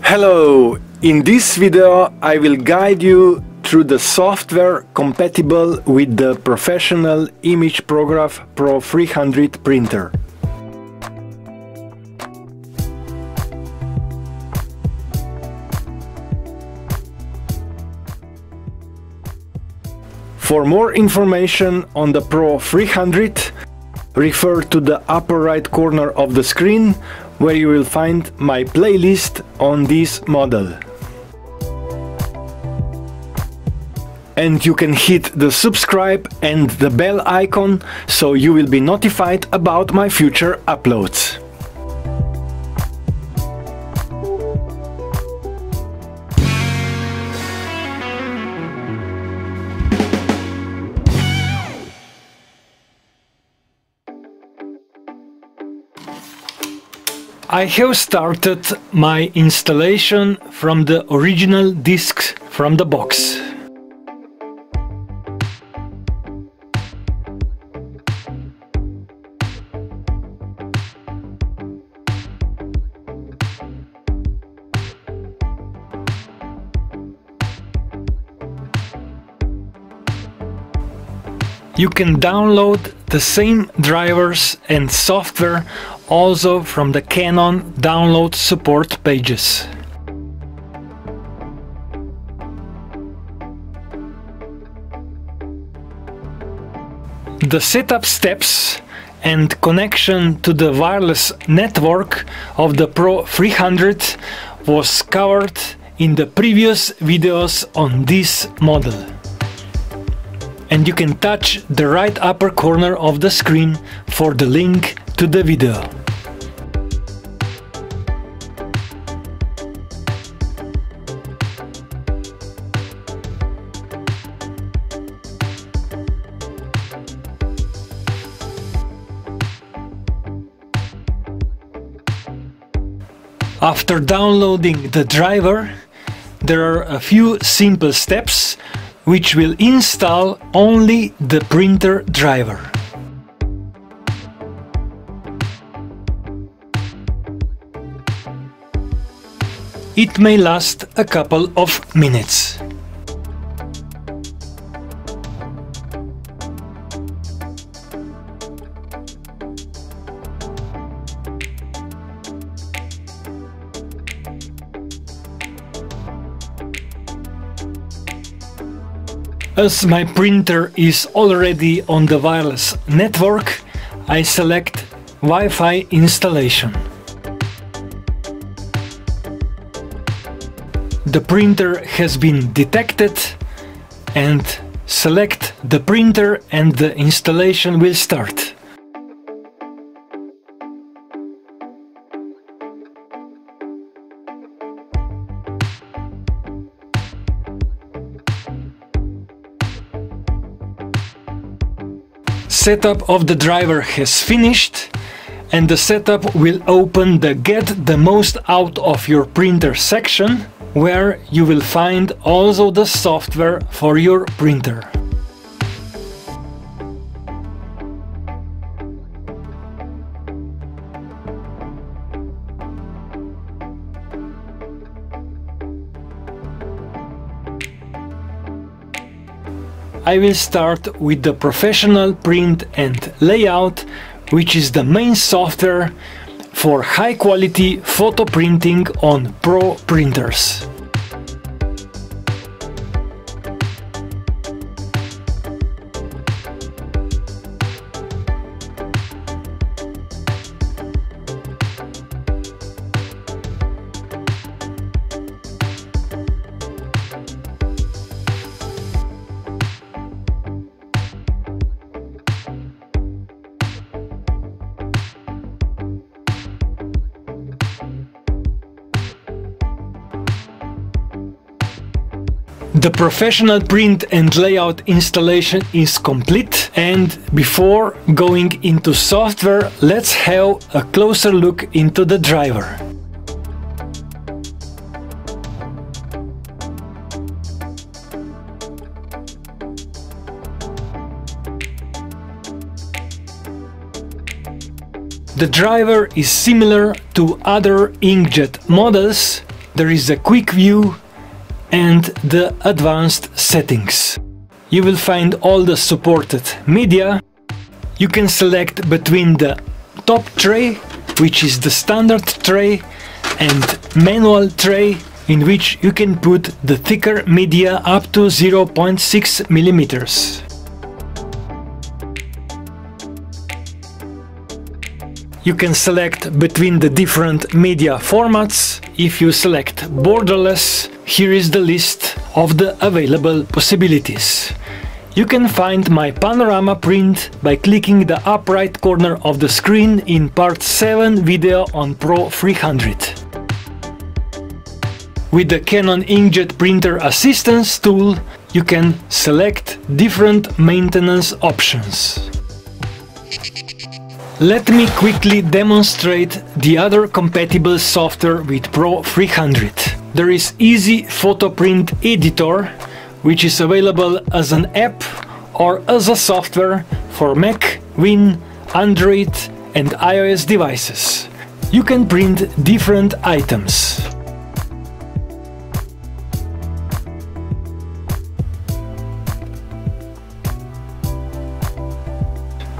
Hello! In this video I will guide you through the software compatible with the Professional Imageprograph Pro 300 printer. For more information on the Pro 300, refer to the upper right corner of the screen, where you will find my playlist on this model. And you can hit the subscribe and the bell icon so you will be notified about my future uploads. I have started my installation from the original discs from the box. You can download the same drivers and software also from the Canon download support pages. The setup steps and connection to the wireless network of the Pro 300 was covered in the previous videos on this model. And you can touch the right upper corner of the screen for the link to the video. After downloading the driver, there are a few simple steps which will install only the printer driver. It may last a couple of minutes. As my printer is already on the wireless network, I select Wi-Fi installation. The printer has been detected, and select the printer and the installation will start. Setup of the driver has finished, and the setup will open the Get the Most Out of Your Printer section, where you will find also the software for your printer. I will start with the Professional Print and Layout, which is the main software for high-quality photo printing on Pro printers. The Professional Print and Layout installation is complete, and before going into software, let's have a closer look into the driver. The driver is similar to other inkjet models, there is a quick view and the advanced settings. You will find all the supported media. You can select between the top tray, which is the standard tray, and manual tray, in which you can put the thicker media up to 0.6 millimeters. You can select between the different media formats. If you select borderless, here is the list of the available possibilities. You can find my panorama print by clicking the up right corner of the screen in part 7 video on Pro 300. With the Canon Inkjet Printer Assistance tool, you can select different maintenance options. Let me quickly demonstrate the other compatible software with Pro 300. There is Easy Photo Print Editor, which is available as an app or as a software for Mac, Win, Android and iOS devices. You can print different items.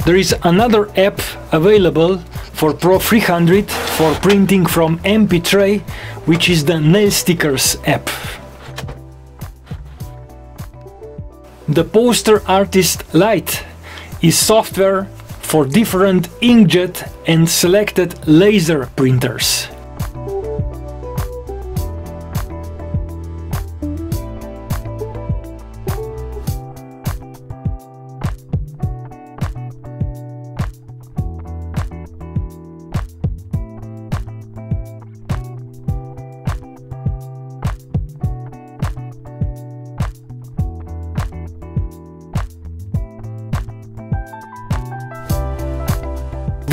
There is another app available for Pro 300 for printing from MP tray, which is the Nail Stickers app. The Poster Artist Lite is software for different inkjet and selected laser printers.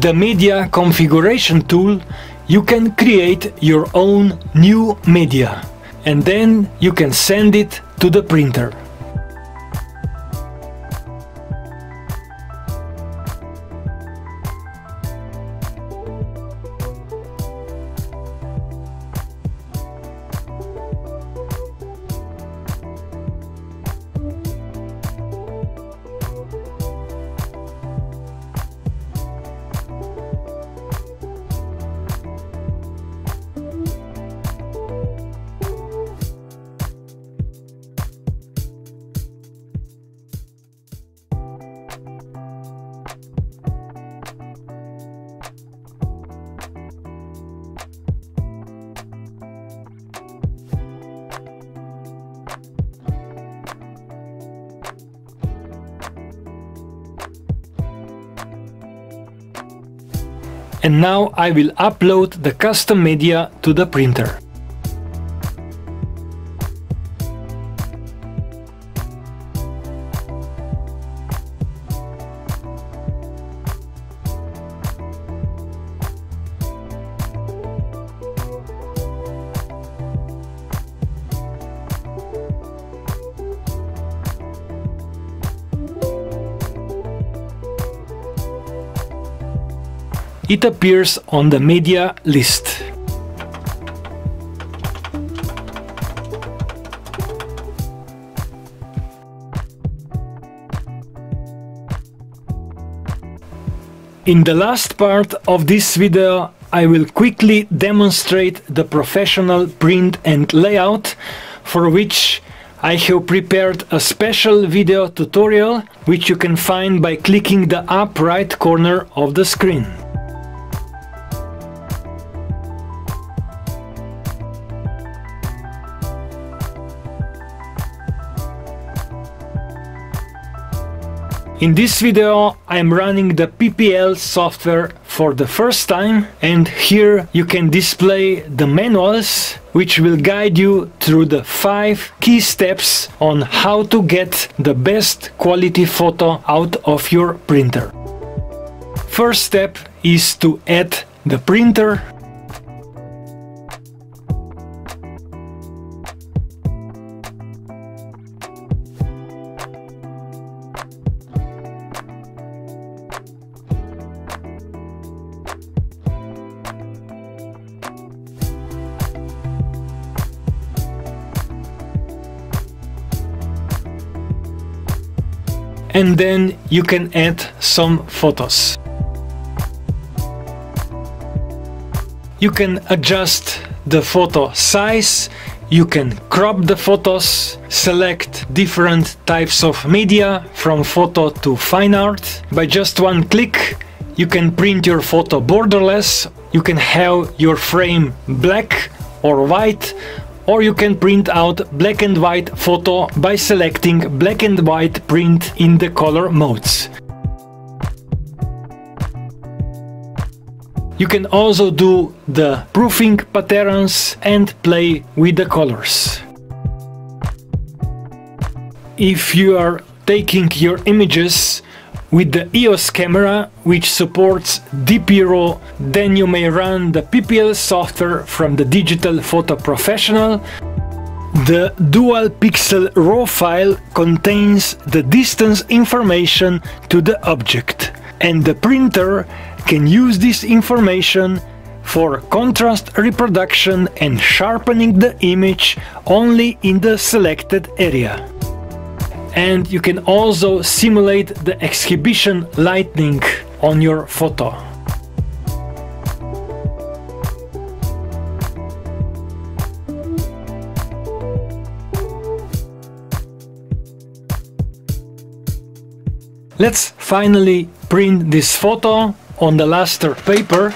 The Media Configuration tool, you can create your own new media and then you can send it to the printer. And now I will upload the custom media to the printer. It appears on the media list. In the last part of this video, I will quickly demonstrate the professional print and layout, for which I have prepared a special video tutorial, which you can find by clicking the up right corner of the screen. In this video I am running the PPL software for the first time, and here you can display the manuals which will guide you through the 5 key steps on how to get the best quality photo out of your printer. First step is to add the printer. and then you can add some photos. You can adjust the photo size, you can crop the photos, select different types of media from photo to fine art. By just one click you can print your photo borderless, you can have your frame black or white, or you can print out black and white photo by selecting black and white print in the color modes. You can also do the proofing patterns and play with the colors. If you are taking your images with the EOS camera, which supports DP-RAW, then you may run the PPL software from the Digital Photo Professional. The dual pixel RAW file contains the distance information to the object, and the printer can use this information for contrast reproduction and sharpening the image only in the selected area. And you can also simulate the exhibition lighting on your photo. Let's finally print this photo on the Laster paper.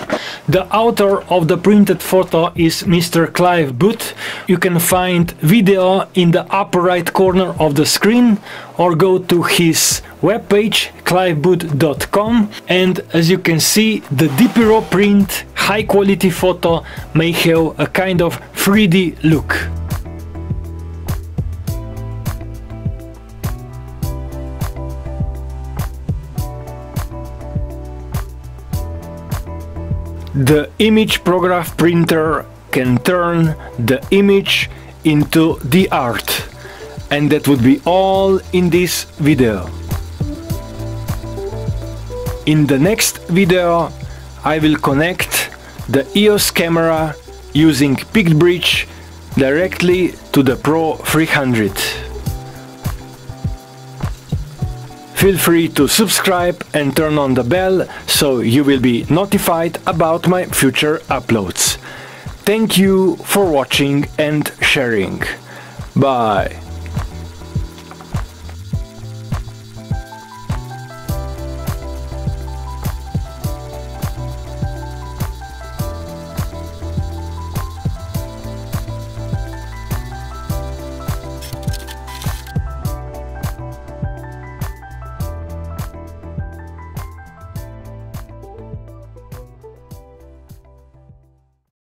The author of the printed photo is Mr. Clive Booth. You can find video in the upper right corner of the screen, or go to his webpage clivebooth.com, and as you can see, the DP-RAW print high quality photo may have a kind of 3D look. The ImagePrograph printer can turn the image into the art. And that would be all in this video. In the next video I will connect the EOS camera using PictBridge directly to the Pro 300. Feel free to subscribe and turn on the bell so you will be notified about my future uploads. Thank you for watching and sharing. Bye.